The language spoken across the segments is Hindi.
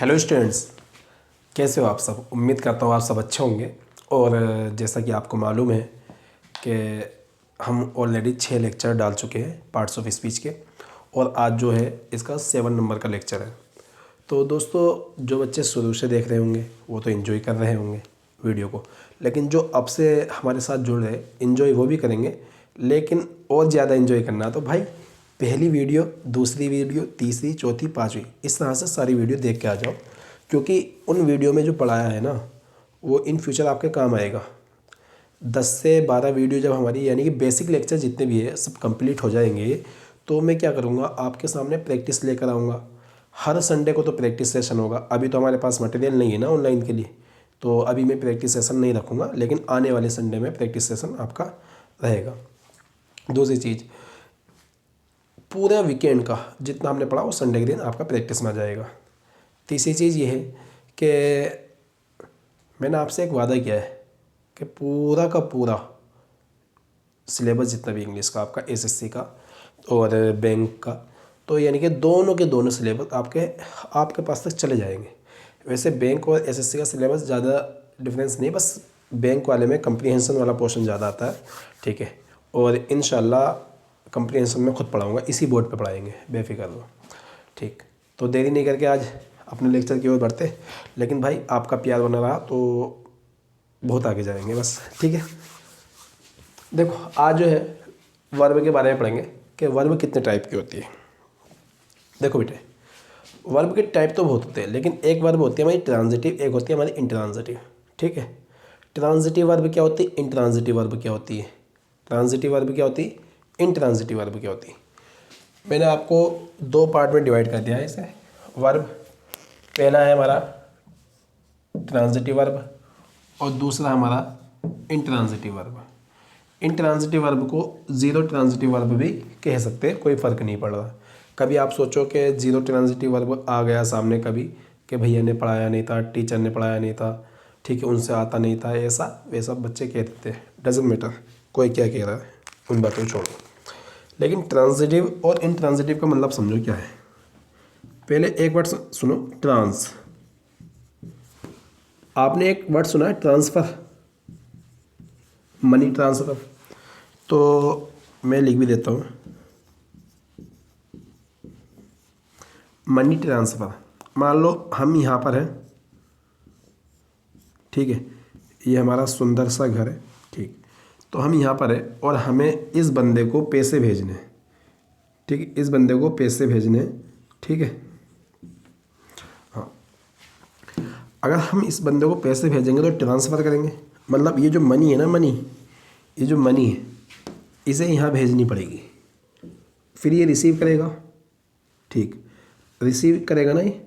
हेलो स्टूडेंट्स, कैसे हो आप सब। उम्मीद करता हूँ आप सब अच्छे होंगे। और जैसा कि आपको मालूम है कि हम ऑलरेडी 6 लेक्चर डाल चुके हैं पार्ट्स ऑफ स्पीच के, और आज जो है इसका 7 नंबर का लेक्चर है। तो दोस्तों, जो बच्चे शुरू से देख रहे होंगे वो तो इन्जॉय कर रहे होंगे वीडियो को, लेकिन जो अब से हमारे साथ जुड़ रहे इन्जॉय वो भी करेंगे, लेकिन और ज़्यादा इन्जॉय करना तो भाई पहली वीडियो, दूसरी वीडियो, तीसरी, चौथी, पाँचवीं, इस तरह से सारी वीडियो देख के आ जाओ, क्योंकि उन वीडियो में जो पढ़ाया है ना वो इन फ्यूचर आपके काम आएगा। 10 से 12 वीडियो जब हमारी यानी कि बेसिक लेक्चर जितने भी है सब कंप्लीट हो जाएंगे, तो मैं क्या करूँगा, आपके सामने प्रैक्टिस लेकर आऊँगा। हर संडे को तो प्रैक्टिस सेशन होगा। अभी तो हमारे पास मटेरियल नहीं है ना ऑनलाइन के लिए, तो अभी मैं प्रैक्टिस सेशन नहीं रखूँगा, लेकिन आने वाले संडे में प्रैक्टिस सेशन आपका रहेगा। दूसरी चीज़, पूरा वीकेंड का जितना हमने पढ़ा वो संडे के दिन आपका प्रैक्टिस में आ जाएगा। तीसरी चीज़ ये है कि मैंने आपसे एक वादा किया है कि पूरा का पूरा सिलेबस जितना भी इंग्लिश का आपका एसएससी का और बैंक का, तो यानी कि दोनों के दोनों सिलेबस आपके पास तक चले जाएंगे। वैसे बैंक और एसएससी का सिलेबस ज़्यादा डिफरेंस नहीं, बस बैंक वाले में कंप्रीहेंशन वाला पोर्शन ज़्यादा आता है, ठीक है। और इंशाल्लाह कंप्रीहेंशन में खुद पढ़ाऊँगा, इसी बोर्ड पे पढ़ाएंगे, बेफिक्र रहो, ठीक। तो देरी नहीं करके आज अपने लेक्चर की ओर बढ़ते, लेकिन भाई आपका प्यार बना रहा तो बहुत आगे जाएंगे बस, ठीक है। देखो, आज जो है वर्ब के बारे में पढ़ेंगे कि वर्ब कितने टाइप की होती है। देखो बेटे, वर्ब के टाइप तो बहुत होते हैं, लेकिन एक वर्ब होती है हमारी ट्रांजिटिव, एक होती है हमारी इंट्रांजिटिव, ठीक है। ट्रांजिटिव वर्ब क्या होती है, इंट्रांजिटिव वर्ब क्या होती है, ट्रांजिटिव वर्ब क्या होती है, इंट्रांजिटिव वर्ब क्या होती है। मैंने आपको 2 पार्ट में डिवाइड कर दिया है इसे वर्ब। पहला है हमारा ट्रांजिटिव वर्ब और दूसरा हमारा इंट्रांजिटिव वर्ब। इंट्रांजिटिव वर्ब को जीरो ट्रांजिटिव वर्ब भी कह सकते हैं, कोई फ़र्क नहीं पड़ रहा। कभी आप सोचो कि जीरो ट्रांजिटिव वर्ब आ गया सामने कभी कि भैया ने पढ़ाया नहीं था, टीचर ने पढ़ाया नहीं था, ठीक है, उनसे आता नहीं था, ऐसा वैसा बच्चे कह देते हैं, डजेंट मैटर कोई क्या कह रहा है, उन बातों को छोड़ो। लेकिन ट्रांजिटिव और इंट्रांजिटिव का मतलब समझो क्या है। पहले एक वर्ड सुनो, ट्रांस। आपने एक वर्ड सुना है ट्रांसफ़र, मनी ट्रांसफ़र, तो मैं लिख भी देता हूँ, मनी ट्रांसफ़र। मान लो हम यहाँ पर हैं, ठीक है, ये हमारा सुंदर सा घर है, ठीक। तो हम यहाँ पर है और हमें इस बंदे को पैसे भेजने हैं, ठीक है, इस बंदे को पैसे भेजने हैं, ठीक है। हाँ, अगर हम इस बंदे को पैसे भेजेंगे तो ट्रांसफ़र करेंगे, मतलब ये जो मनी है ना, मनी, ये जो मनी है इसे यहाँ भेजनी पड़ेगी, फिर ये रिसीव करेगा, ठीक, रिसीव करेगा ना ये।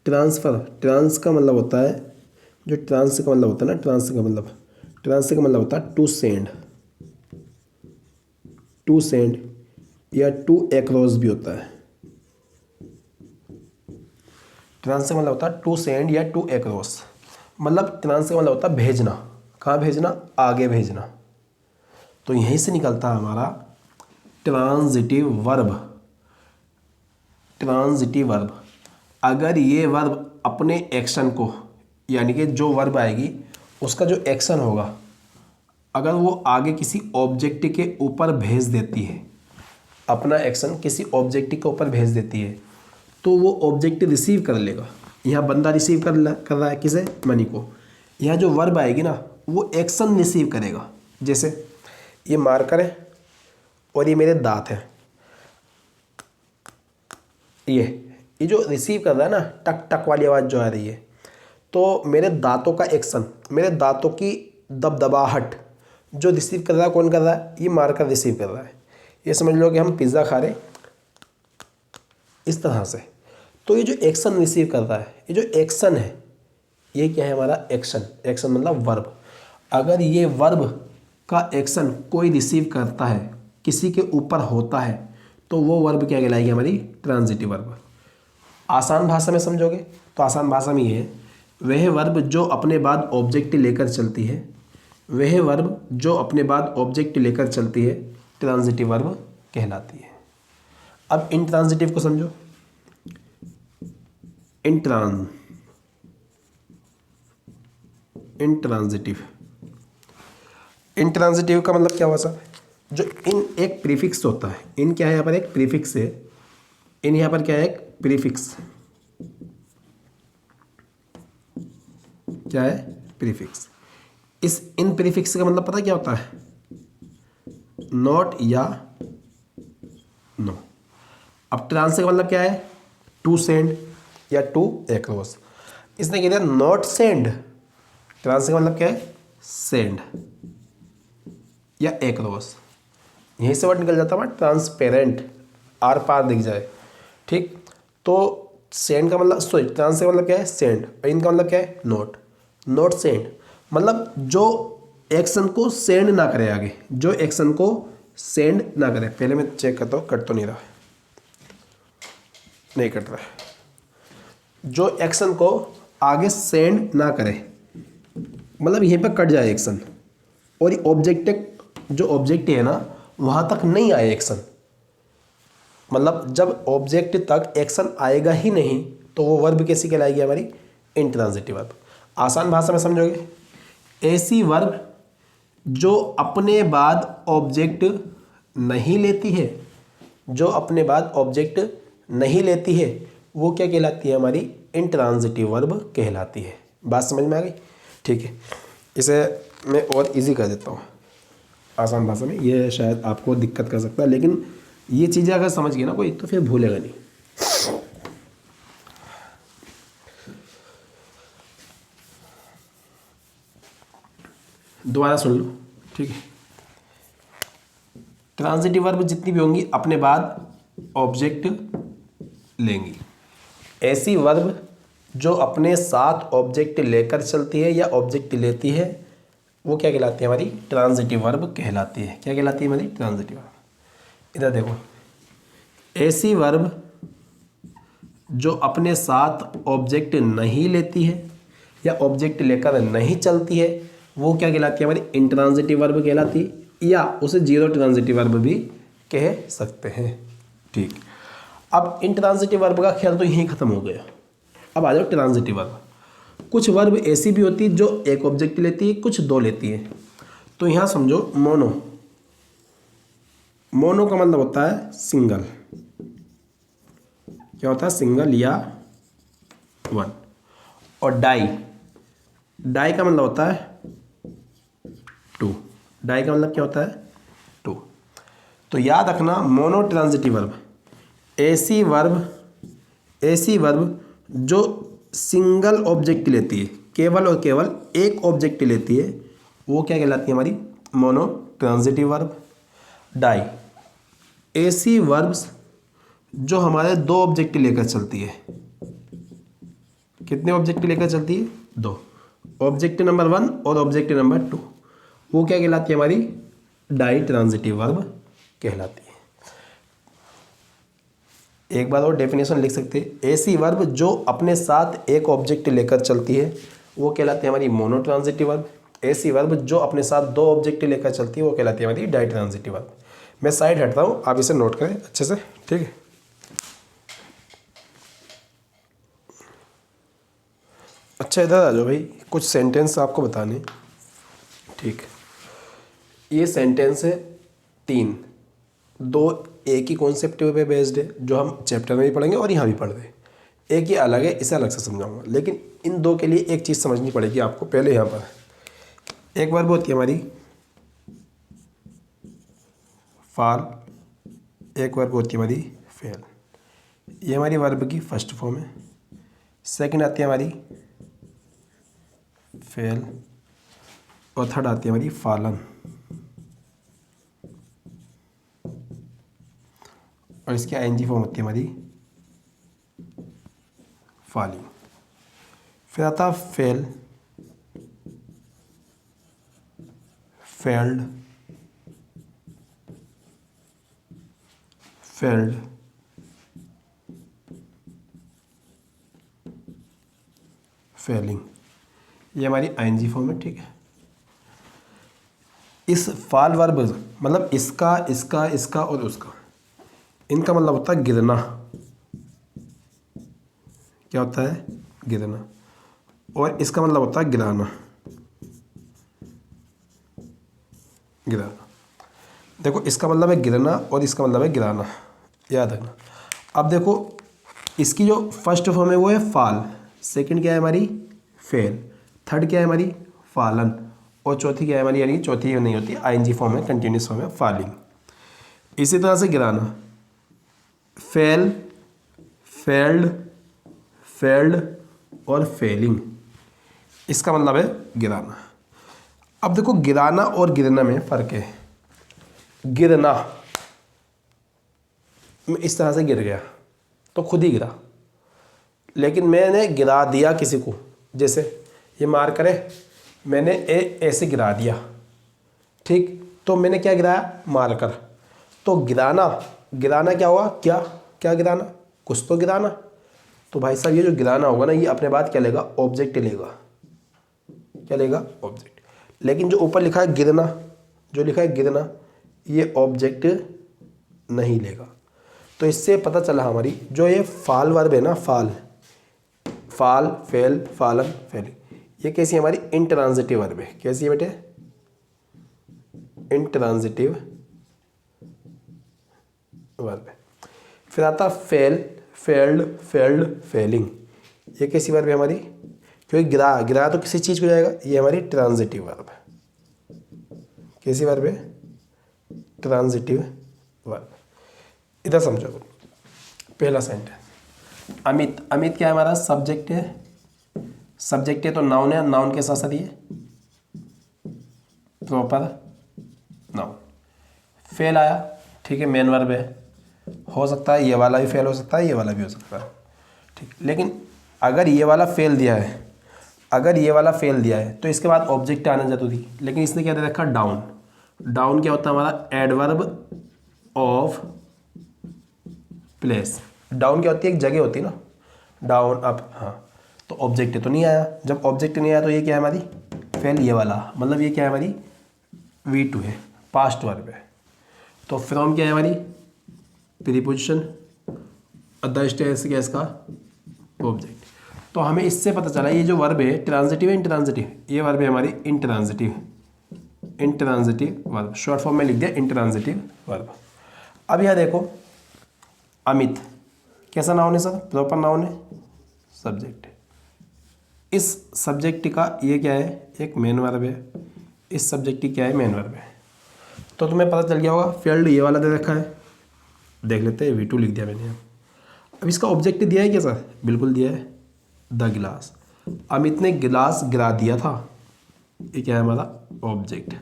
ट्रांसफ़र, ट्रांस का मतलब होता है, जो ट्रांस का मतलब होता है ना, ट्रांस का मतलब होता है टू सेंड, टू सेंड या टू एक्रोस भी होता है। ट्रांस का मतलब होता है टू सेंड या टू एक्रोस, मतलब ट्रांस का मतलब होता है भेजना। कहाँ भेजना, आगे भेजना। तो यहीं से निकलता है हमारा ट्रांजिटिव वर्ब। ट्रांजिटिव वर्ब, अगर ये वर्ब अपने एक्शन को, यानी कि जो वर्ब आएगी उसका जो एक्शन होगा, अगर वो आगे किसी ऑब्जेक्ट के ऊपर भेज देती है, अपना एक्शन किसी ऑब्जेक्ट के ऊपर भेज देती है, तो वो ऑब्जेक्ट रिसीव कर लेगा। यहाँ बंदा रिसीव कर रहा है किसे, मनी को। यहाँ जो वर्ब आएगी ना वो एक्शन रिसीव करेगा। जैसे ये मार्कर है और ये मेरे दांत हैं, ये जो रिसीव कर रहा है ना, टक टक वाली आवाज़ जो आ रही है, तो मेरे दांतों का एक्शन, मेरे दांतों की दबदबाहट जो रिसीव कर रहा है, कौन कर रहा है, ये मार्कर रिसीव कर रहा है। ये समझ लो कि हम पिज़्ज़ा खा रहे इस तरह से, तो ये जो एक्शन रिसीव कर रहा है, ये जो एक्शन है, ये क्या है हमारा एक्शन। एक्शन मतलब वर्ब। अगर ये वर्ब का एक्शन कोई रिसीव करता है, किसी के ऊपर होता है, तो वो वर्ब क्या कहलाएगी, हमारी ट्रांजिटिव वर्ब। आसान भाषा में समझोगे तो आसान भाषा में ये है, वह वर्ब जो अपने बाद ऑब्जेक्ट लेकर चलती है, वह वर्ब जो अपने बाद ऑब्जेक्ट लेकर चलती है ट्रांजिटिव वर्ब कहलाती है। अब इंट्रांजिटिव को समझो। Entrance intransitive. इंट्रांजिटिव का मतलब क्या हुआ सर? जो इन एक प्रीफिक्स होता है, इन क्या है यहाँ पर एक प्रीफिक्स है, इन यहाँ पर क्या है एक प्रीफिक्स, क्या है प्रीफिक्स। इस इन प्रीफिक्स का मतलब पता क्या होता है? नॉट या नो। अब ट्रांस का मतलब क्या है? टू सेंड या टू एक्रोस। इसने कह दिया नॉट सेंड, ट्रांस का मतलब क्या है? सेंड या एक्रोस। यहीं से वर्ड निकल जाता है ट्रांसपेरेंट, आर पार दिख जाए, ठीक। तो सेंड का मतलब सॉरी ट्रांस का मतलब क्या है? सेंड। और इनका मतलब क्या है? नॉट। नॉट सेंड मतलब जो एक्शन को सेंड ना करे आगे, जो एक्शन को सेंड ना करे। पहले मैं चेक करता हूँ, कट तो नहीं रहा, नहीं कट रहा है। जो एक्शन को आगे सेंड ना करे मतलब यहीं पर कट जाए एक्शन, और ये ऑब्जेक्ट जो ऑब्जेक्ट है ना वहाँ तक नहीं आए एक्शन, मतलब जब ऑब्जेक्ट तक एक्शन आएगा ही नहीं तो वो वर्ब कैसी कहलाएगी हमारी? Intransitive verb. आसान भाषा में समझोगे, ऐसी वर्ब जो अपने बाद ऑब्जेक्ट नहीं लेती है, जो अपने बाद ऑब्जेक्ट नहीं लेती है वो क्या कहलाती है? हमारी इंट्रांजिटिव वर्ब कहलाती है। बात समझ में आ गई? ठीक है, इसे मैं और इजी कर देता हूँ आसान भाषा में। ये शायद आपको दिक्कत कर सकता है, लेकिन ये चीज़ें अगर समझ गए ना कोई तो फिर भूलेगा नहीं। दोबारा सुन लो, ठीक है। ट्रांजिटिव वर्ब जितनी भी होंगी अपने बाद ऑब्जेक्ट लेंगी। ऐसी वर्ब जो अपने साथ ऑब्जेक्ट लेकर चलती है या ऑब्जेक्ट लेती है वो क्या कहलाती है? हमारी ट्रांजिटिव वर्ब कहलाती है। क्या कहलाती है? हमारी ट्रांजिटिव वर्ब। इधर देखो, ऐसी वर्ब जो अपने साथ ऑब्जेक्ट नहीं लेती है या ऑब्जेक्ट लेकर नहीं चलती है वो क्या कहलाती है? हमारी इंट्रांजिटिव वर्ब कहलाती है, या उसे जीरो ट्रांजिटिव वर्ब भी कह सकते हैं, ठीक। अब इंट्रांजिटिव वर्ब का ख्याल तो यहीं खत्म हो गया। अब आ जाओ ट्रांजिटिव वर्ब। कुछ वर्ब ऐसी भी होती है जो एक ऑब्जेक्ट लेती है, कुछ दो लेती है। तो यहाँ समझो मोनो, मोनो का मतलब होता है सिंगल। क्या होता है? सिंगल या वन। और डाई, डाई का मतलब होता है टू। डाई का मतलब क्या होता है? टू। तो याद रखना मोनो ट्रांजिटिव वर्ब ऐसी वर्ब जो सिंगल ऑब्जेक्ट लेती है, केवल और केवल एक ऑब्जेक्ट लेती है, वो क्या कहलाती है? हमारी मोनो ट्रांजिटिव वर्ब। डाई, ऐसी वर्ब्स जो हमारे दो ऑब्जेक्ट लेकर चलती है। कितने ऑब्जेक्ट लेकर चलती है? दो। ऑब्जेक्ट नंबर 1 और ऑब्जेक्ट नंबर 2, वो क्या कहलाती है? हमारी डाई ट्रांजिटिव वर्ब कहलाती है। एक बार और डेफिनेशन लिख सकते हैं, ऐसी वर्ब जो अपने साथ एक ऑब्जेक्ट लेकर चलती है वो कहलाती है हमारी मोनो ट्रांजिटिव वर्ब। ऐसी वर्ब जो अपने साथ दो ऑब्जेक्ट लेकर चलती है वो कहलाती है हमारी डाई ट्रांजिटिव वर्ब। मैं साइड हटता हूँ, आप इसे नोट करें अच्छे से, ठीक है। अच्छा इधर आ जाओ भाई, कुछ सेंटेंस आपको बताने, ठीक। ये सेंटेंस है 3, 2 एक ही कॉन्सेप्ट पे बेस्ड है जो हम चैप्टर में भी पढ़ेंगे और यहाँ भी पढ़ रहे हैं। एक ये अलग है, इसे अलग से समझाऊंगा, लेकिन इन दो के लिए एक चीज़ समझनी पड़ेगी आपको पहले। यहाँ पर एक वर्ब होती है हमारी फाल, एक वर्ब होती है हमारी फेल। ये हमारी वर्ब की फर्स्ट फॉर्म है। सेकंड आती है हमारी फेल, और थर्ड आती है हमारी फालन, और इसकी आईएनजी फॉर्म होती है हमारी फालिंग। फिर आता फेल, फेल्ड, फेल्ड, फेलिंग। ये हमारी आईएनजी फॉर्म है, ठीक है। इस फाल वर्ब मतलब इसका, इसका, इसका और उसका, इनका मतलब होता है गिरना। क्या होता है? गिरना। और इसका मतलब होता है गिराना। गिराना। देखो इसका मतलब है गिरना और इसका मतलब है गिराना, याद रखना। अब देखो इसकी जो फर्स्ट फॉर्म है वो है फाल, सेकंड क्या है हमारी फेल, थर्ड क्या है हमारी फालन, और चौथी क्या है हमारी, यानी चौथी नहीं होती, आईएनजी फॉर्म है, कंटिन्यूस फॉर्म है फालिंग। इसी तरह से गिराना, फेल, फेल्ड, फेल्ड और फेलिंग, इसका मतलब है गिराना। अब देखो गिराना और गिरना में फ़र्क है। गिरना, मैं इस तरह से गिर गया तो खुद ही गिरा, लेकिन मैंने गिरा दिया किसी को, जैसे ये मार करे मैंने ऐसे गिरा दिया, ठीक, तो मैंने क्या गिराया, मार कर। तो गिराना, गिराना क्या हुआ, क्या क्या गिराना, कुछ तो गिराना। तो भाई साहब ये जो गिराना होगा ना, ये अपने बाद क्या लेगा, ऑब्जेक्ट लेगा, क्या लेगा, ऑब्जेक्ट। लेकिन जो ऊपर लिखा है गिरना, जो लिखा है गिरना, ये ऑब्जेक्ट नहीं लेगा। तो इससे पता चला हमारी जो ये फाल वर्ब है ना, फाल, फाल, फेल, फालन, फेलिंग, ये कैसी हमारी इंट्रांजिटिव वर्ब है। कैसी है बेटे, इंट्रांजिटिव वर्ब है। फिर आता फेल, फेल्ड, फेल्ड, फेलिंग, ये कैसी वर्ब है हमारी, क्योंकि गिरा, गिरा तो किसी चीज़ को जाएगा, ये हमारी ट्रांजिटिव वर्ब है। कैसी वर्ब है, ट्रांजिटिव वर्ब। इधर समझो, पहला सेंटेंस, अमित, अमित क्या है हमारा, सब्जेक्ट है, सब्जेक्ट है तो नाउन है, नाउन के साथ साथ ये प्रॉपर नाउन। फेल आया, ठीक है, मेन वर्ब है, हो सकता है ये वाला भी फेल हो सकता है, ये वाला भी हो सकता है, ठीक। लेकिन अगर ये वाला फेल दिया है, अगर ये वाला फेल दिया है तो इसके बाद ऑब्जेक्ट आना जरूरी थी, लेकिन इसने क्या दे रखा, डाउन। डाउन क्या होता है हमारा, एडवर्ब ऑफ प्लेस। डाउन क्या होती है, एक जगह होती है ना, डाउन अप, हाँ, तो ऑब्जेक्ट तो नहीं आया। जब ऑब्जेक्ट नहीं आया तो ये क्या है हमारी, फेल, ये वाला मतलब ये क्या है हमारी, V2 है, पास्ट वर्ब है। तो फ्रॉम क्या है हमारी, प्रीपोजिशन, द स्टेज क्या है इसका, ऑब्जेक्ट। तो हमें इससे पता चला ये जो वर्ब है ट्रांजिटिव है, इंट्रांजिटिव, ये वर्ब है हमारी intransitive, intransitive verb, short form में लिख दिया इंट्रांजिटिव वर्ब। अब यह देखो अमित कैसा नाउन है सर, प्रॉपर नाउन है, सब्जेक्ट है। इस सब्जेक्ट का ये क्या है, एक मेन वर्ब है, इस सब्जेक्ट की क्या है, मेन वर्ब है। तो तुम्हें पता चल गया होगा, फील्ड ये वाला दे रखा है, देख लेते हैं, V2 लिख दिया मैंने। अब इसका ऑब्जेक्ट दिया है क्या सर, बिल्कुल दिया है, द गिलास। अमित ने गिलास गिरा दिया था, ये क्या है हमारा ऑब्जेक्ट।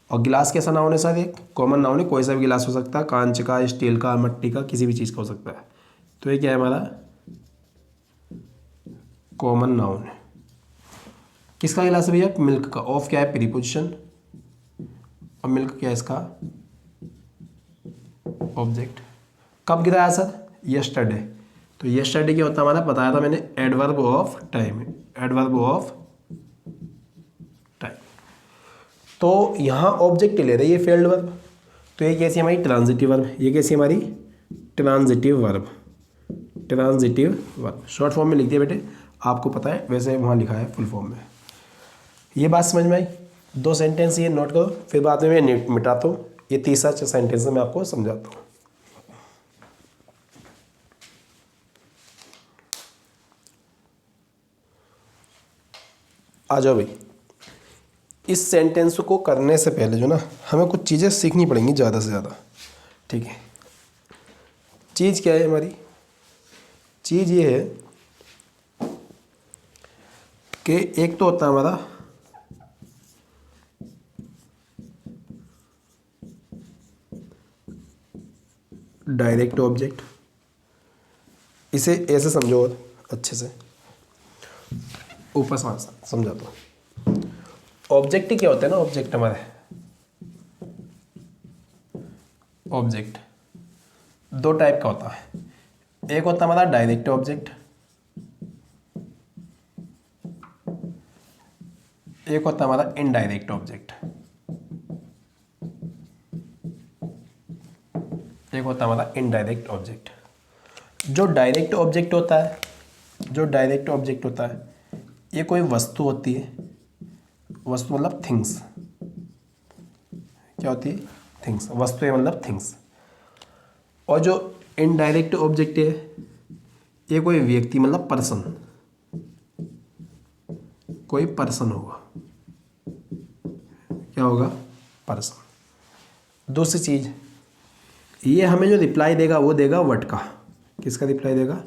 और गिलास कैसा नाउन है सर, एक कॉमन नाउन है, कोई सा भी गिलास हो सकता है, कांच का, स्टील का, मिट्टी का, किसी भी चीज़ का हो सकता है। तो ये क्या है हमारा कॉमन नाउन है। किसका गिलास है भैया, मिल्क का। ऑफ क्या है, प्रीपोजिशन, और मिल्क क्या है इसका ऑब्जेक्ट। कब गिराया सर, यस्टरडे। तो यस्टरडे क्या होता है हमारा, बताया था मैंने, adverb of time, adverb of time. तो यहाँ ऑब्जेक्ट ले रहे, ये फेल्ड वर्ब, तो ये कैसी हमारी ट्रांजिटिव वर्ब, ये कैसी हमारी transitive verb, transitive verb. Short form में लिख दिया बेटे, आपको पता है, वैसे वहाँ लिखा है फुल फॉर्म में। ये बात समझ में आई, दो सेंटेंस ये नोट करो, फिर बाद में मैं मिटाता हूँ, ये तीसरा सेंटेंस मैं आपको समझाता हूँ। आ जाओ भाई, इस सेंटेंस को करने से पहले जो ना हमें कुछ चीज़ें सीखनी पड़ेंगी ज़्यादा से ज़्यादा, ठीक है। चीज़ क्या है हमारी, चीज़ ये है कि एक तो होता है हमारा डायरेक्ट ऑब्जेक्ट, इसे ऐसे समझो और अच्छे से, ऊपर समझाता हूँ। ऑब्जेक्ट क्या होता है ना, ऑब्जेक्ट हमारे, ऑब्जेक्ट दो टाइप का होता है, एक होता है हमारा डायरेक्ट ऑब्जेक्ट, एक होता है हमारा इनडायरेक्ट ऑब्जेक्ट। एक होता है हमारा इनडायरेक्ट ऑब्जेक्ट। जो डायरेक्ट ऑब्जेक्ट होता है, जो डायरेक्ट ऑब्जेक्ट होता है, ये कोई वस्तु होती है, वस्तु मतलब थिंग्स, क्या होती है? थिंग्स। वस्तुएं मतलब थिंग्स। और जो इनडायरेक्ट ऑब्जेक्ट है ये कोई व्यक्ति मतलब पर्सन, कोई पर्सन होगा। क्या होगा? पर्सन। दूसरी चीज, ये हमें जो रिप्लाई देगा वो देगा वट का। किसका रिप्लाई देगा?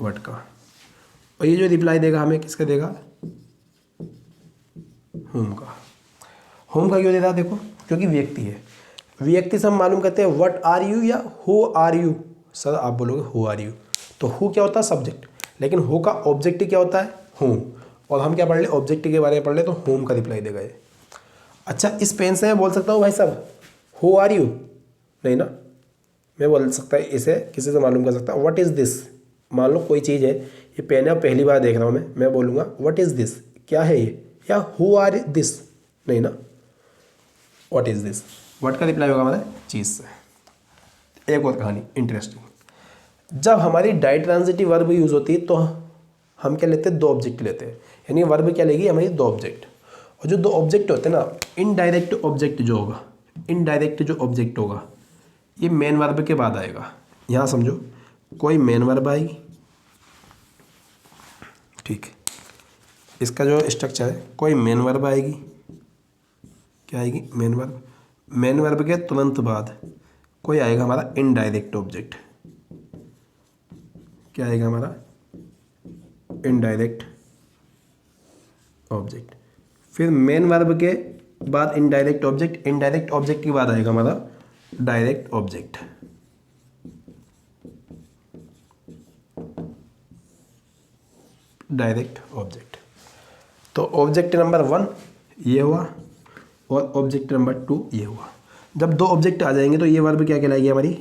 वट का। और ये जो रिप्लाई देगा हमें किसका देगा? होम का। होम का क्यों देता है? देखो, क्योंकि व्यक्ति है। व्यक्ति से हम मालूम करते हैं व्हाट आर यू या हु आर यू। सर आप बोलोगे हु आर यू, तो हु क्या होता है? सब्जेक्ट। लेकिन हु का ऑब्जेक्ट क्या होता है? होम। और हम क्या पढ़ ले? ऑब्जेक्ट के बारे में पढ़ ले, तो होम का रिप्लाई देगा ये। अच्छा, इस पेन से मैं बोल सकता हूँ भाई साहब हु आर यू? नहीं ना। मैं बोल सकता है इसे किसी से मालूम कर सकता हूँ व्हाट इज़ दिस। मान लो कोई चीज़ है, ये पेन है और पहली बार देख रहा हूँ मैं बोलूँगा व्हाट इज़ दिस, क्या है ये? या हु आर दिस? नहीं ना। व्हाट इज़ दिस, व्हाट का रिप्लाई होगा हमारा चीज़ से। एक और कहानी इंटरेस्टिंग, जब हमारी डाइट्रांजिटिव वर्ब यूज़ होती है तो हम क्या लेते हैं? दो ऑब्जेक्ट लेते हैं। यानी वर्ब क्या लेगी हमारी? दो ऑब्जेक्ट। और जो दो ऑब्जेक्ट होते हैं ना, इनडायरेक्ट ऑब्जेक्ट जो होगा, इनडायरेक्ट जो ऑब्जेक्ट होगा ये मेन वर्ब के बाद आएगा। यहाँ समझो, कोई मेन वर्ब आएगी, ठीक है, इसका जो स्ट्रक्चर है, कोई मेन वर्ब आएगी। क्या आएगी? Main verb. मेन वर्ब के तुरंत बाद कोई आएगा हमारा इनडायरेक्ट ऑब्जेक्ट। क्या आएगा हमारा? Indirect object. फिर मेन वर्ब के बाद इनडायरेक्ट ऑब्जेक्ट, इनडायरेक्ट ऑब्जेक्ट के बाद आएगा हमारा डायरेक्ट ऑब्जेक्ट। Direct object. तो ऑब्जेक्ट नंबर 1 ये हुआ और ऑब्जेक्ट नंबर 2 ये हुआ। जब दो ऑब्जेक्ट आ जाएंगे तो ये वर्ब क्या कहलाएगी हमारी?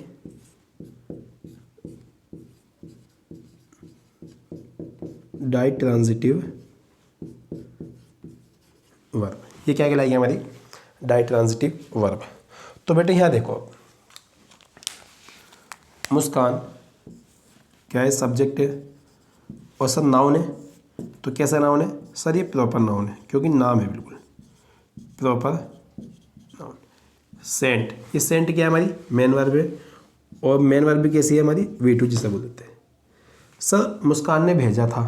डाइट्रांजिटिव वर्ब। ये क्या कहलाएगी हमारी? डाइट्रांजिटिव वर्ब। तो बेटे यहाँ देखो, मुस्कान क्या है? सब्जेक्ट है। और सर नाउन है, तो कैसा नाउन है? सर ये प्रॉपर नाउन है, क्योंकि नाम है बिल्कुल प्रॉपर नाउन। सेंट, ये सेंट क्या है हमारी? मेन वर्ब है। और मेन वर्ब भी कैसी है हमारी? V2 जिसे बोलते हैं। सर मुस्कान ने भेजा था,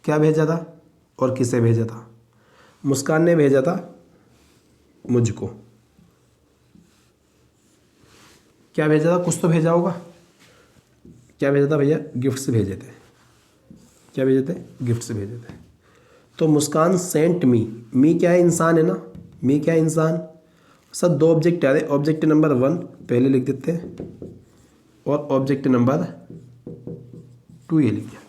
क्या भेजा था और किसे भेजा था? मुस्कान ने भेजा था मुझको। क्या भेजा था? कुछ तो भेजा होगा। क्या भेजा था भैया? गिफ्ट्स भेजे थे। क्या भेजे थे? गिफ्ट्स भेजे थे। तो मुस्कान सेंट मी, मी क्या है? इंसान है ना। मी क्या है? इंसान। सर दो ऑब्जेक्ट आ रहे, ऑब्जेक्ट नंबर 1 पहले लिख देते हैं और ऑब्जेक्ट नंबर 2 ये लिख दिया।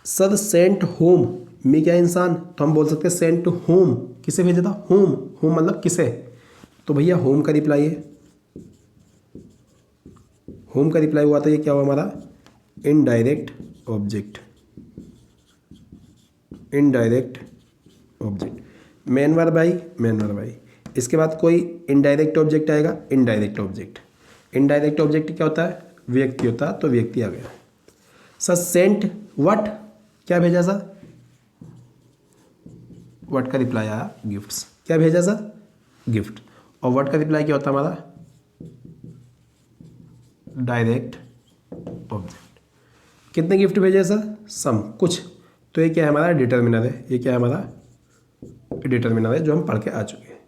सर सेंट होम, मी क्या है? इंसान, तो हम बोल सकते हैं सेंट होम, किसे भेजा था? होम। होम मतलब किसे? तो भैया होम का रिप्लाई है, होम का रिप्लाई हुआ, तो ये क्या हुआ हमारा? Indirect object. Indirect object. Main verb I, main verb I. इसके बाद कोई इनडायरेक्ट ऑब्जेक्ट आएगा, इनडायरेक्ट ऑब्जेक्ट। इनडायरेक्ट ऑब्जेक्ट क्या होता है? व्यक्ति होता है, तो व्यक्ति आ गया। सर सेंट व्हाट, क्या भेजा सर? व्हाट का रिप्लाई आया? गिफ्ट्स। क्या भेजा सर? गिफ्ट। और व्हाट का रिप्लाई क्या होता है हमारा? Direct object. कितने गिफ्ट भेजे सर? सम, कुछ। तो ये क्या है हमारा? डिटर्मिनर है। ये क्या है हमारा? डिटर्मिनर है, जो हम पढ़ के आ चुके हैं।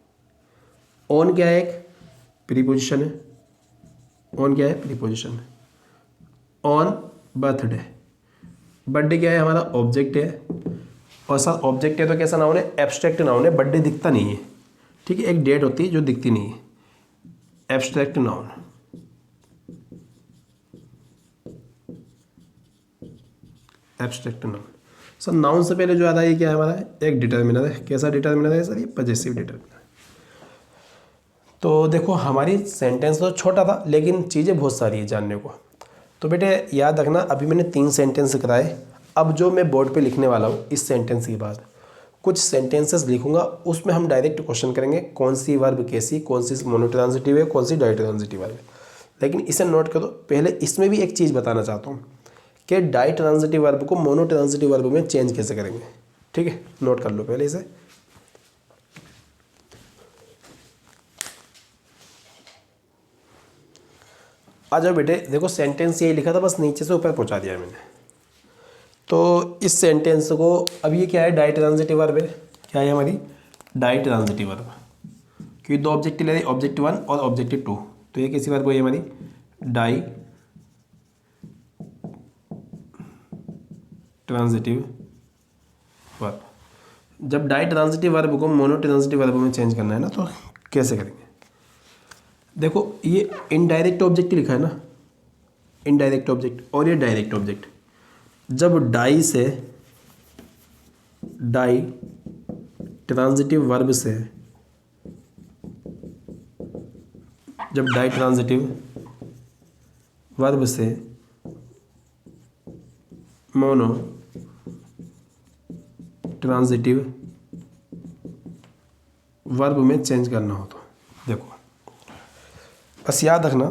ऑन क्या है? एक प्रीपोजिशन है। ऑन क्या है? प्रीपोजिशन है। ऑन बर्थडे, बर्थडे क्या है हमारा? ऑब्जेक्ट है। और सर ऑब्जेक्ट है तो कैसा नाउन है? एब्स्ट्रैक्ट नाउन है, बर्थडे दिखता नहीं है, ठीक है। एक डेट होती है जो दिखती नहीं है, abstract noun. Abstract noun. Sir noun से पहले जो आता है ये क्या है हमारा? एक डिटर्मिनर है। कैसा डिटर्मिनर है सर? ये पजेसिव डिटर्मिनर। तो देखो हमारी सेंटेंस तो छोटा था, लेकिन चीज़ें बहुत सारी है जानने को। तो बेटे याद रखना, अभी मैंने 3 सेंटेंस कराए। अब जो मैं बोर्ड पे लिखने वाला हूँ इस सेंटेंस के बाद कुछ सेंटेंसेस लिखूंगा, उसमें हम डायरेक्ट क्वेश्चन करेंगे कौन सी वर्ब कैसी, कौन सी मोनोट्रांजिटिव है, कौन सी डाइट्रांजिटिव वर्ब है। लेकिन इसे नोट करो। पहले इसमें भी एक चीज़ बताना चाहता हूँ कि डाइट्रांजिटिव वर्ब को मोनोट्रांजिटिव वर्ब में चेंज कैसे करेंगे, ठीक है। नोट कर लो पहले इसे। आ जाओ बेटे, देखो सेंटेंस यही लिखा था, बस नीचे से ऊपर पहुंचा दिया मैंने। तो इस सेंटेंस को, अब ये क्या है, डाई ट्रांजिटिव वर्ब है। क्या है हमारी? Ditransitive verb. क्योंकि दो ऑब्जेक्टिव ले रही, ऑब्जेक्टिव 1 और ऑब्जेक्टिव 2, तो ये किसी वर्ब हुई हमारी डाई ट्रांजिटिव वर्ब। जब डाई ट्रांजिटिव वर्ब को मोनो ट्रांजिटिव वर्ब में चेंज करना है ना, तो कैसे करेंगे? देखो ये इनडायरेक्ट ऑब्जेक्ट लिखा है ना, इनडायरेक्ट ऑब्जेक्ट, और ये डायरेक्ट ऑब्जेक्ट। जब डाई से, डाई ट्रांजिटिव वर्ब से, जब डाई ट्रांजिटिव वर्ब से मोनो ट्रांजिटिव वर्ब में चेंज करना हो, तो देखो बस याद रखना,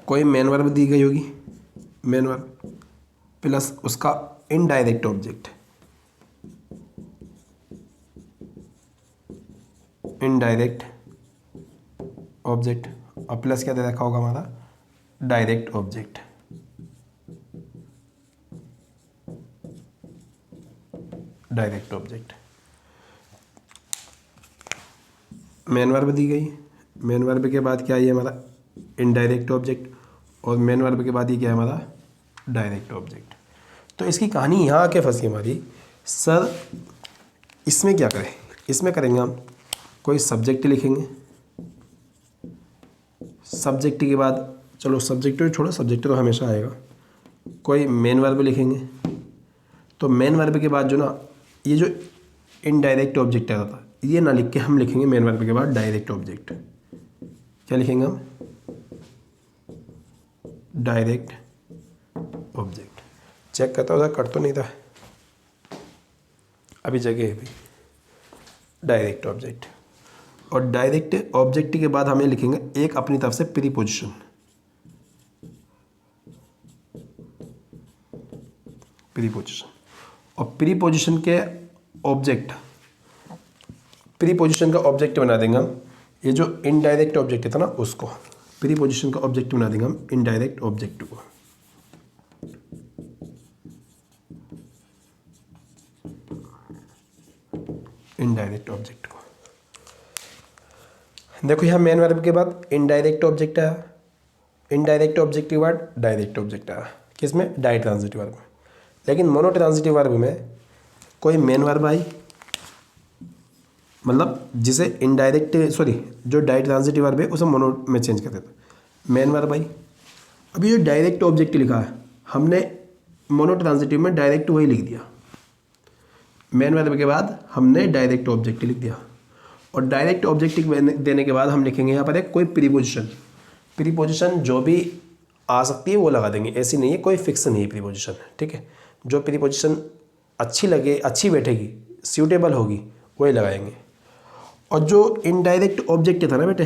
कोई मेन वर्ब दी गई होगी, मेन वर्ब प्लस उसका इनडायरेक्ट ऑब्जेक्ट, इनडायरेक्ट ऑब्जेक्ट, और प्लस क्या दे रखा होगा हमारा? Direct object. Direct object, main verb दी गई, मेन वर्ब के बाद क्या है हमारा? इनडायरेक्ट ऑब्जेक्ट, और मेन वर्ब के बाद ये क्या है हमारा? Direct object. तो इसकी कहानी यहाँ आके फंसी हमारी, सर इसमें क्या करें? इसमें करेंगे हम कोई सब्जेक्ट लिखेंगे, सब्जेक्ट के बाद, चलो सब्जेक्ट तो छोड़ो, सब्जेक्ट तो हमेशा आएगा, कोई मेन वर्ब लिखेंगे। तो मेन वर्ब के बाद जो ना, ये जो इनडायरेक्ट ऑब्जेक्ट आता था, ये ना लिख के हम लिखेंगे मेन वर्ब के बाद डायरेक्ट ऑब्जेक्ट। क्या लिखेंगे हम? Direct object. चेक करता होता, कर तो नहीं था, अभी जगह है अभी। डायरेक्ट ऑब्जेक्ट, और डायरेक्ट ऑब्जेक्ट के बाद हमें लिखेंगे एक अपनी तरफ से प्रीपोजिशन, प्रीपोजिशन, और प्रीपोजिशन के ऑब्जेक्ट, प्रीपोजिशन का ऑब्जेक्ट बना देंगे हम, ये जो इनडायरेक्ट ऑब्जेक्ट था ना उसको, प्रीपोजिशन का ऑब्जेक्ट बना देंगे हम इनडायरेक्ट ऑब्जेक्ट को। इनडायरेक्ट ऑब्जेक्ट को देखो, यहाँ मेन वर्ब के बाद इनडायरेक्ट ऑब्जेक्ट आया, इनडायरेक्ट ऑब्जेक्ट के बाद डायरेक्ट ऑब्जेक्ट आया, किसमें? डाई ट्रांजिटिव वर्ब में। लेकिन मोनो ट्रांजिटिव वर्ब में कोई मेन वर्ब आई, मतलब जिसे इनडायरेक्ट, सॉरी जो डाई ट्रांजिटिव वर्ब है उसे मोनो में चेंज कर देते, मेन वर्ब आई। अभी जो डायरेक्ट ऑब्जेक्ट लिखा है हमने मोनो ट्रांजिटिव में, डायरेक्ट वही लिख दिया, मेन वर्ब के बाद हमने डायरेक्ट ऑब्जेक्ट लिख दिया, और डायरेक्ट ऑब्जेक्ट देने के बाद हम लिखेंगे यहाँ पर एक कोई प्रीपोजिशन। प्रीपोजिशन जो भी आ सकती है वो लगा देंगे, ऐसी नहीं है, कोई फिक्स नहीं है प्रीपोजिशन, ठीक है। जो प्रीपोजिशन अच्छी लगे, अच्छी बैठेगी, सूटेबल होगी, वही लगाएंगे। और जो इनडायरेक्ट ऑब्जेक्ट था ना बेटे,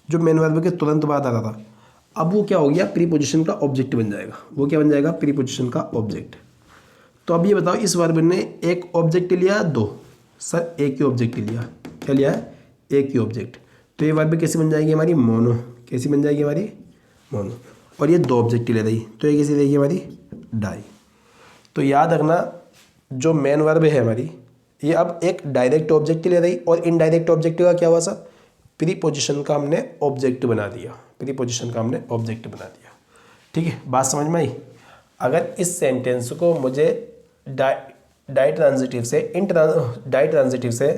जो मेन वर्ब के तुरंत बाद आ रहा था, अब वो क्या हो गया? प्रीपोजिशन का ऑब्जेक्ट बन जाएगा। वो क्या बन जाएगा? प्रीपोजिशन का ऑब्जेक्ट। तो अब ये बताओ, इस वर्ब ने एक ऑब्जेक्ट लिया, दो? सर एक ही ऑब्जेक्ट लिया। क्या लिया है? एक ही ऑब्जेक्ट। तो ये वर्ब कैसी बन जाएगी हमारी? मोनो। कैसी बन जाएगी हमारी? मोनो। और ये दो ऑब्जेक्ट ले रही, तो ये कैसी रहेगी हमारी? डाई। तो याद रखना, जो मेन वर्ब है हमारी, ये अब एक डायरेक्ट ऑब्जेक्ट ले रही, और इनडायरेक्ट ऑब्जेक्ट का क्या हुआ सर? प्रीपोजिशन का हमने ऑब्जेक्ट बना दिया, प्रीपोजिशन का हमने ऑब्जेक्ट बना दिया। ठीक है, बात समझ में आई? अगर इस सेंटेंस को मुझे डाई ट्रांजिटिव से डाई ट्रांजिटिव से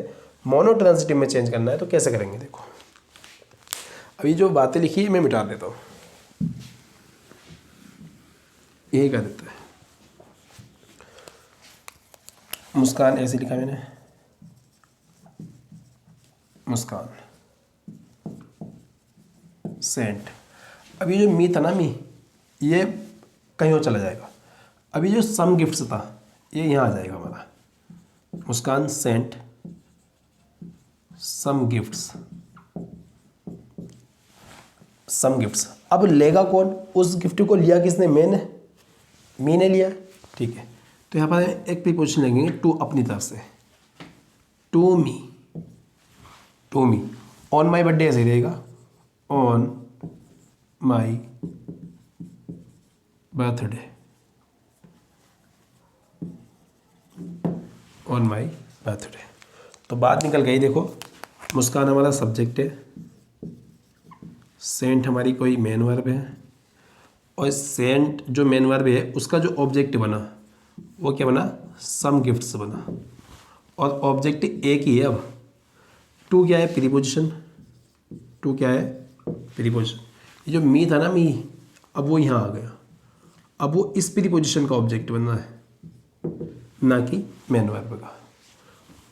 मोनो ट्रांजिटिव में चेंज करना है, तो कैसे करेंगे? देखो, अभी जो बातें लिखी है मैं मिटा देता हूँ, यही कर देता है। मुस्कान ऐसे लिखा मैंने, मुस्कान सेंट। अभी जो मी था ना, मी, ये कहीं और चला जाएगा। अभी जो सम गिफ्ट्स था, ये यहाँ आ जाएगा हमारा। मुस्कान सेंट सम गिफ्ट्स, सम गिफ्ट्स। अब लेगा कौन? उस गिफ्ट को लिया किसने? मैंने, मी ने लिया, ठीक है। तो यहाँ पर एक प्रीपोजिशन लगेंगे टू, अपनी तरफ से, to me, to me. On my birthday ऐसे ही रहेगा, on my birthday, on my birthday. तो बात निकल गई। देखो, मुस्कान हमारा सब्जेक्ट है, सेंट हमारी कोई मेन वर्ब है, और सेंट जो मेन वर्ब है उसका जो ऑब्जेक्ट बना वो क्या बना, सम गिफ्ट्स बना, और ऑब्जेक्ट एक ही है। अब टू क्या है, प्रीपोजिशन, टू क्या है, प्रीपोजिशन। ये जो मी था ना, मी, अब वो यहाँ आ गया, अब वो इस प्रीपोजिशन का ऑब्जेक्ट बनना है, ना कि मेन वर्ब का।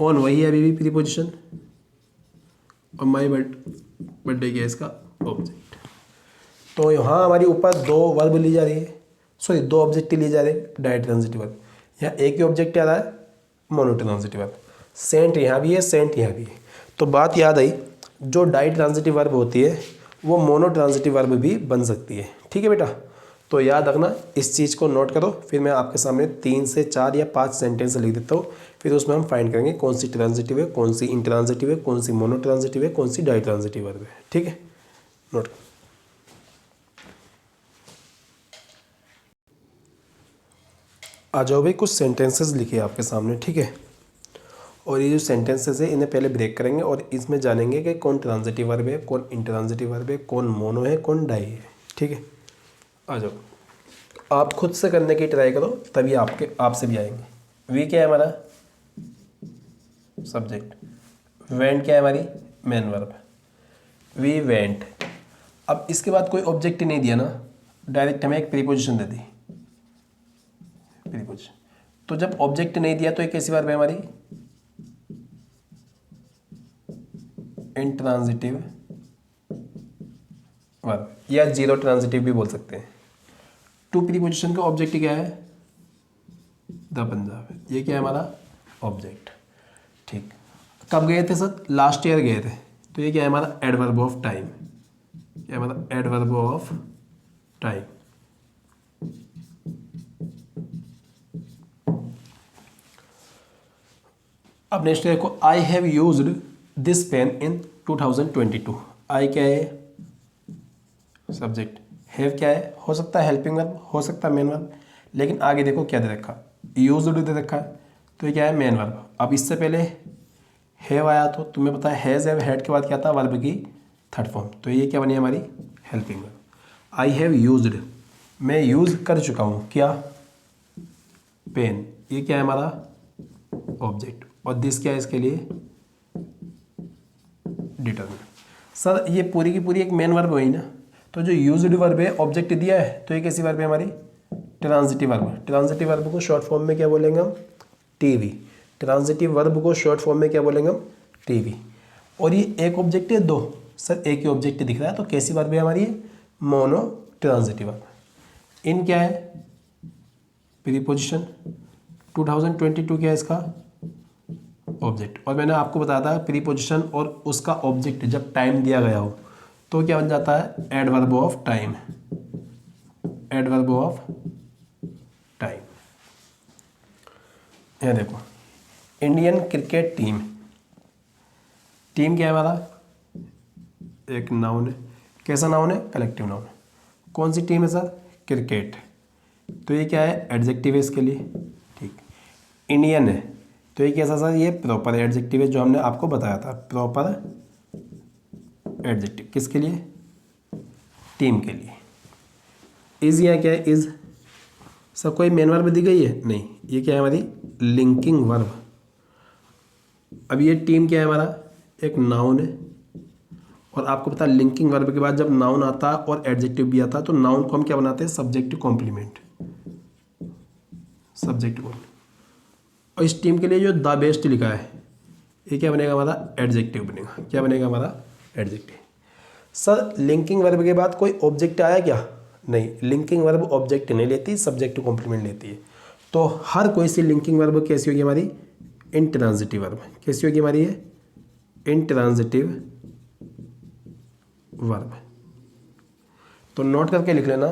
ऑन वही है अभी भी प्रीपोजिशन, और माई बर्थडे क्या है इसका ऑब्जेक्ट। तो यहाँ हमारी ऊपर दो वर्ब ली जा रही है, सॉरी दो ऑब्जेक्ट लिए जा रहे हैं, डायरेक्ट ट्रांजिटिव वर्ब। यहाँ एक ही ऑब्जेक्ट आ रहा है, मोनोट्रांजिटिव वर्ब। सेंट यहाँ भी है, सेंट यहाँ भी है। तो बात याद आई, जो डायरेक्ट ट्रांजिटिव वर्ब होती है वो मोनोट्रांजिटिव वर्ब भी बन सकती है। ठीक है बेटा, तो याद रखना, इस चीज़ को नोट करो। फिर मैं आपके सामने 3 से 4 या 5 सेंटेंस लिख देता हूँ, फिर उसमें हम फाइंड करेंगे कौन सी ट्रांजिटिव है, कौन सी इंट्रांजिटिव है, कौन सी मोनोट्रांजिटिव है, कौन सी डायरेक्ट ट्रांजिटिव वर्ब है। ठीक है, नोट करो। आ जाओ भाई, कुछ सेंटेंसेस लिखे आपके सामने। ठीक है, और ये जो सेंटेंसेस है इन्हें पहले ब्रेक करेंगे और इसमें जानेंगे कि कौन ट्रांजिटिव वर्ब है, कौन इंट्रांजिटिव वर्ब है, कौन मोनो है, कौन डाई है। ठीक है, आ जाओ, आप खुद से करने की ट्राई करो, तभी आपसे भी आएंगे। वी क्या है हमारा सब्जेक्ट, वेंट क्या है हमारी मेन वर्ब, वी वेंट। अब इसके बाद कोई ऑब्जेक्ट नहीं दिया ना, डायरेक्ट हमें एक प्रीपोजिशन दे दी, प्रीपोजिशन। तो जब ऑब्जेक्ट नहीं दिया तो ये कैसी वर्ब है हमारी, इंट्रांजिटिव वर्ब, या जीरो ट्रांजिटिव भी बोल सकते हैं। टू प्रीपोजिशन का ऑब्जेक्ट क्या है, द पंजाब, ये क्या है हमारा ऑब्जेक्ट। ठीक, कब गए थे सर, लास्ट ईयर गए थे, तो ये क्या है हमारा एडवर्ब ऑफ टाइम, क्या है हमारा एडवर्ब ऑफ टाइम। अब नेक्स्ट देखो, I have used this pain in 2022। आई क्या है सब्जेक्ट, हैव क्या है, हो सकता है हेल्पिंग वर्ब, हो सकता है मेन वर्ब, लेकिन आगे देखो क्या दे रखा, यूज्ड दे रखा है, तो ये क्या है मेन वर्ब। अब इससे पहले हैव आया तो तुम्हें पता है हैज़, हैव, हैड के बाद क्या था, वर्ब की थर्ड फॉर्म, तो ये क्या बनी हमारी helping verb. I have used, मैं यूज़ कर चुका हूँ क्या, पेन, ये क्या है हमारा ऑब्जेक्ट, और दिस क्या है इसके लिए डिटरमिन। सर ये पूरी की पूरी एक मेन वर्ब हुई ना, तो जो यूज्ड वर्ब है ऑब्जेक्ट दिया है, तो ये कैसी वर्ब है हमारी ट्रांजिटिव वर्ब। ट्रांजिटिव वर्ब को शॉर्ट फॉर्म में क्या बोलेंगे हम, टीवी। ट्रांजिटिव वर्ब को शॉर्ट फॉर्म में क्या बोलेंगे हम, टीवी। और ये एक ऑब्जेक्ट है, दो, सर एक ही ऑब्जेक्ट दिख रहा है, तो कैसी वर्ब है हमारी मोनो ट्रांजिटिव वर्ब। इन क्या है प्रीपोजिशन, 2022 क्या है इसका ऑब्जेक्ट। और मैंने आपको बताया था प्रीपोजिशन और उसका ऑब्जेक्ट जब टाइम दिया गया हो तो क्या बन जाता है adverb of time, adverb of time. यह देखो, इंडियन क्रिकेट टीम, टीम क्या है हमारा एक नाउन है, कैसा नाउन है कलेक्टिव नाउन। कौन सी टीम है सर, क्रिकेट, तो ये क्या है एडजेक्टिव है इसके लिए। ठीक, इंडियन है, तो ये कैसा सर, ये प्रॉपर एडजेक्टिव है जो हमने आपको बताया था, प्रॉपर एडजेक्टिव किसके लिए, टीम के लिए। इज या क्या है इज, सर कोई मेन वर्ब दी गई है नहीं, ये क्या है हमारी लिंकिंग वर्ब। अब ये टीम क्या है हमारा एक नाउन है, और आपको पता है लिंकिंग वर्ब के बाद जब नाउन आता है और एडजेक्टिव भी आता है तो नाउन को हम क्या बनाते हैं सब्जेक्ट कॉम्प्लीमेंट, सब्जेक्ट कॉम्प्लीमेंट। और इस टीम के लिए जो द बेस्ट लिखा है ये क्या बनेगा हमारा एडजेक्टिव बनेगा, क्या बनेगा हमारा एडजेक्टिव। सर लिंकिंग वर्ब के बाद कोई ऑब्जेक्ट आया क्या, नहीं, लिंकिंग वर्ब ऑब्जेक्ट नहीं लेती, सब्जेक्ट कॉम्प्लीमेंट लेती है। तो हर कोई सी लिंकिंग वर्ब कैसी होगी हमारी इंट्रांजिटिव वर्ब, कैसी होगी हमारी ये इंट्रांजिटिव वर्ब। तो नोट करके लिख लेना,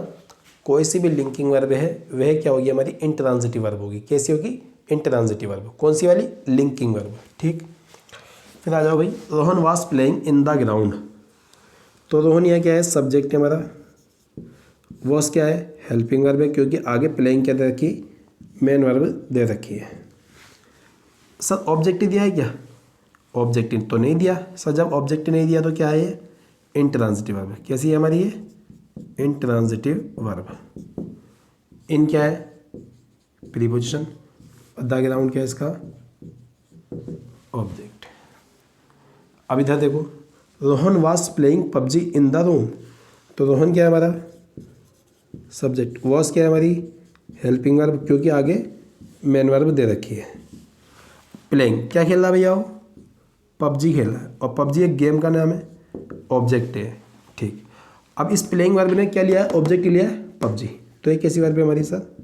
कोई सी भी लिंकिंग वर्ब है वह क्या होगी हमारी इंट्रांजिटिव वर्ब होगी। कैसी होगी इंट्रांजिटिव वर्ब, कौन सी वाली लिंकिंग वर्ब। ठीक, फिर आ जाओ भाई, Rohan was playing in the ground. तो रोहन यहाँ क्या है सब्जेक्ट है हमारा, वॉज क्या है, हेल्पिंग वर्ब है, क्योंकि आगे प्लेइंग क्या दे रखी, मेन वर्ब दे रखी है। सर ऑब्जेक्टिव दिया है क्या, ऑब्जेक्टिव तो नहीं दिया। सर जब ऑब्जेक्टिव नहीं दिया तो क्या है ये, इंट्रांजिटिव वर्ब है। कैसी है हमारी ये, इंट्रांजिटिव वर्ब। इन क्या है, प्रीपोजिशन, द ग्राउंड क्या है इसका, ऑब्जेक्ट। अब इधर देखो, Rohan was playing PUBG in the room, तो रोहन क्या है हमारा, सब्जेक्ट। वॉज क्या है हमारी, हेल्पिंग वर्ब, क्योंकि आगे मेन वर्ब दे रखी है। प्लेइंग क्या खेल रहा है भैया, वो पबजी खेल रहा है, और पबजी एक गेम का नाम है, ऑब्जेक्ट है। ठीक, अब इस प्लेइंग वर्ब ने क्या लिया है, ऑब्जेक्ट लिया है पबजी, तो ये कैसी वर्ब है हमारी सर,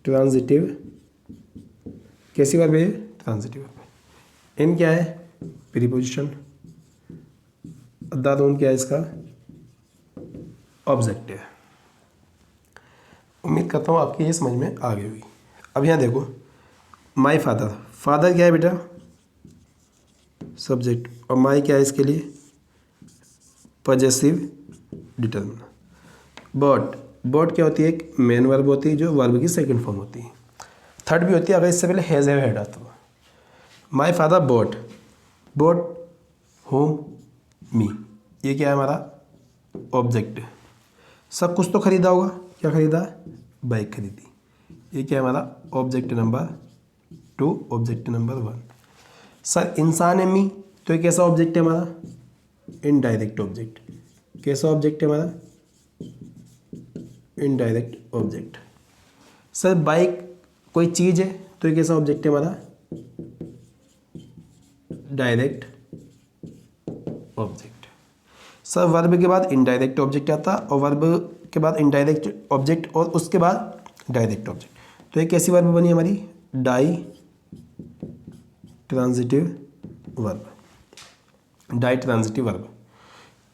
ट्रांजिटिव। कैसी वर्ब है, ट्रांजिटिव वर्ब। इन क्या है, प्रीपोजिशन, द रूम क्या है इसका, ऑब्जेक्ट है। उम्मीद करता हूँ आपकी ये समझ में आ गई होगी। अब यहाँ देखो, माई फादर, फादर क्या है बेटा, सब्जेक्ट, और माई क्या है इसके लिए, पॉजेसिव डिटरमिनर। बॉट, बॉट क्या होती है, एक मेन वर्ब होती है जो वर्ब की सेकंड फॉर्म होती है। थर्ड भी होती है अगर इससे पहले हैज़ हैव हैड आता हो। My father bought, bought home me, ये क्या है हमारा, ऑब्जेक्ट। सब कुछ तो खरीदा होगा, क्या खरीदा, बाइक खरीदी, ये क्या है हमारा, object number 2, object number 1। Sir इंसान है मी, तो ये कैसा ऑब्जेक्ट है हमारा, इनडायरेक्ट ऑब्जेक्ट। कैसा ऑब्जेक्ट है हमारा, इनडायरेक्ट ऑब्जेक्ट। सर बाइक कोई चीज़ है, तो ये कैसा ऑब्जेक्ट है हमारा, डायरेक्ट ऑब्जेक्ट। सर वर्ब के बाद इनडायरेक्ट ऑब्जेक्ट आता, और वर्ब के बाद इनडायरेक्ट ऑब्जेक्ट, और उसके बाद डायरेक्ट ऑब्जेक्ट, तो ये कैसी वर्ब बनी हमारी, ditransitive verb. Ditransitive verb,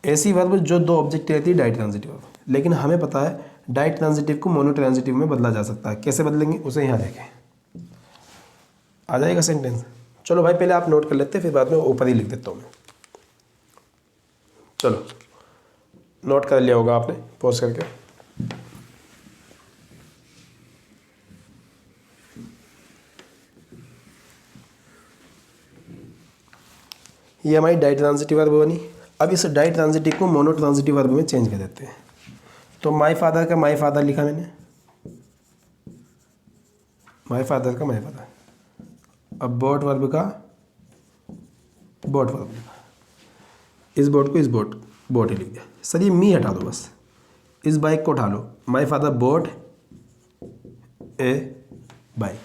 ऐसी वर्ब जो दो ऑब्जेक्ट रहती है, डाई ट्रांजिटिव वर्ब। लेकिन हमें पता है डाई ट्रांजिटिव को मोनो ट्रांजिटिव में बदला जा सकता है। कैसे बदलेंगे उसे यहाँ देखें, आ जाएगा सेंटेंस। चलो भाई पहले आप नोट कर लेते हैं, फिर बाद में ऊपर ही लिख देता हूँ मैं। चलो नोट कर लिया होगा आपने पॉज करके। ये हमारी डाई ट्रांजिटिव वर्ब बनी। अब इस डाई ट्रांजिटिव को मोनो ट्रांजिटिव वर्ब में चेंज कर देते हैं। तो माई फादर का माई फादर लिखा मैंने, माई फादर का माई फादर। अब बोट वर्ब का बोट वर्ब लिखा, इस बोट को इस बोट ही लिख दिया। सर ये मी हटा दो बस, इस बाइक को उठा लो, my father bought a bike,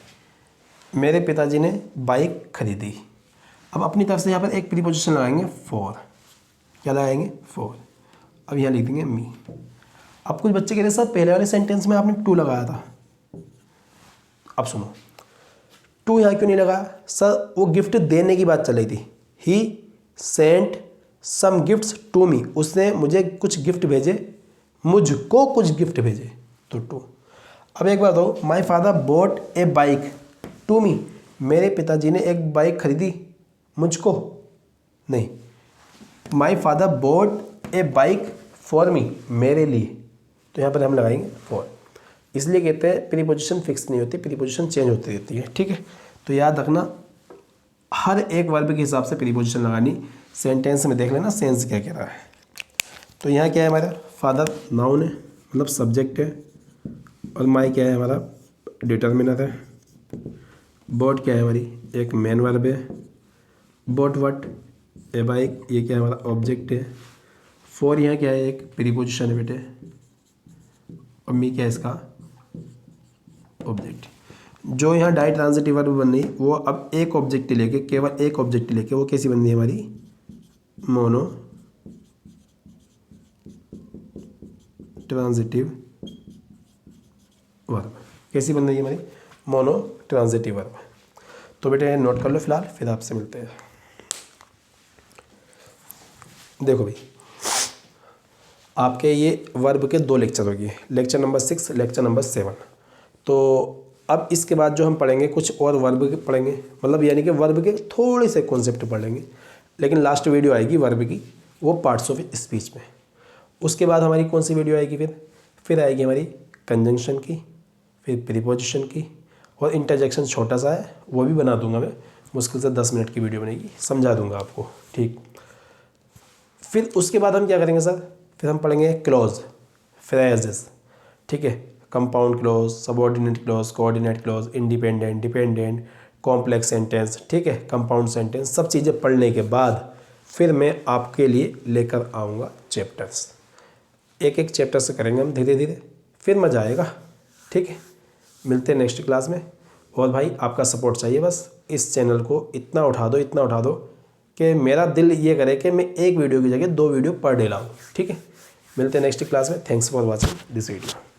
मेरे पिताजी ने बाइक खरीदी। अब अपनी तरफ से यहाँ पर एक प्रीपोजिशन लगाएंगे फॉर, क्या लगाएंगे फॉर। अब यहाँ लिख देंगे मी। अब कुछ बच्चे कह रहे सर पहले वाले सेंटेंस में आपने टू लगाया था, अब सुनो टू यहाँ क्यों नहीं लगाया। सर वो गिफ्ट देने की बात चल रही थी, he sent some gifts to me, उसने मुझे कुछ गिफ्ट भेजे, मुझको कुछ गिफ्ट भेजे, तो टू। अब एक बात हो, my father bought a bike to me, मेरे पिताजी ने एक बाइक खरीदी मुझको नहीं। My father bought a bike for me, मेरे लिए, तो यहाँ पर हम लगाएंगे फॉर। इसलिए कहते हैं प्रीपोजिशन फिक्स नहीं होती, प्रीपोजिशन चेंज होती रहती है, ठीक है। तो याद रखना हर एक वर्ब के हिसाब से प्रीपोजिशन लगानी। सेंटेंस में देख लेना सेंस क्या कह रहा है। तो यहाँ क्या है हमारा, फादर नाउन है मतलब सब्जेक्ट है, और माई क्या है हमारा डिटर्मिनर है। बोट क्या है हमारी एक मेन वर्ब है। बोट वट ए बाइक, ये क्या है हमारा ऑब्जेक्ट है। फॉर यहाँ क्या है एक प्रीपोजिशन है बेटे, और मी क्या है इसका ऑब्जेक्ट। जो यहाँ डाई ट्रांजिटिव वर्ब बन रही वो अब एक ऑब्जेक्ट लेके, केवल एक ऑब्जेक्ट लेके, वो कैसी बन रही है हमारी मोनो ट्रांजिटिव वर्ब। कैसी बन रही है हमारी मोनो ट्रांजिटिव वर्ब। तो बेटे नोट कर लो फिलहाल, फिर आपसे मिलते हैं। देखो भाई आपके ये वर्ब के 2 लेक्चर हो गए, लेक्चर नंबर 6, लेक्चर नंबर 7। तो अब इसके बाद जो हम पढ़ेंगे कुछ और वर्ब के पढ़ेंगे, मतलब यानी कि वर्ब के थोड़े से कॉन्सेप्ट पढ़ेंगे, लेकिन लास्ट वीडियो आएगी वर्ब की, वो पार्ट्स ऑफ स्पीच में। उसके बाद हमारी कौन सी वीडियो आएगी फिर आएगी हमारी कंजंक्शन की, फिर प्रीपोजिशन की, और इंटरजेक्शन छोटा सा है वो भी बना दूंगा मैं, मुश्किल से 10 मिनट की वीडियो बनेगी, समझा दूंगा आपको, ठीक। फिर उसके बाद हम क्या करेंगे सर, फिर हम पढ़ेंगे क्लॉज, फ्रेजेस, ठीक है, compound clause, subordinate clause, coordinate clause, independent, dependent, complex sentence, ठीक है, कंपाउंड सेंटेंस, सब चीज़ें पढ़ने के बाद फिर मैं आपके लिए लेकर आऊँगा चैप्टर्स। एक एक चैप्टर से करेंगे हम धीरे धीरे, फिर मज़ा आएगा, ठीक है। मिलते हैं नेक्स्ट क्लास में। और भाई आपका सपोर्ट चाहिए, बस इस चैनल को इतना उठा दो कि मेरा दिल ये करे कि मैं एक वीडियो की जगह 2 वीडियो पर डे लाऊँ, ठीक है। मिलते हैं नेक्स्ट क्लास में। Thanks for watching this video.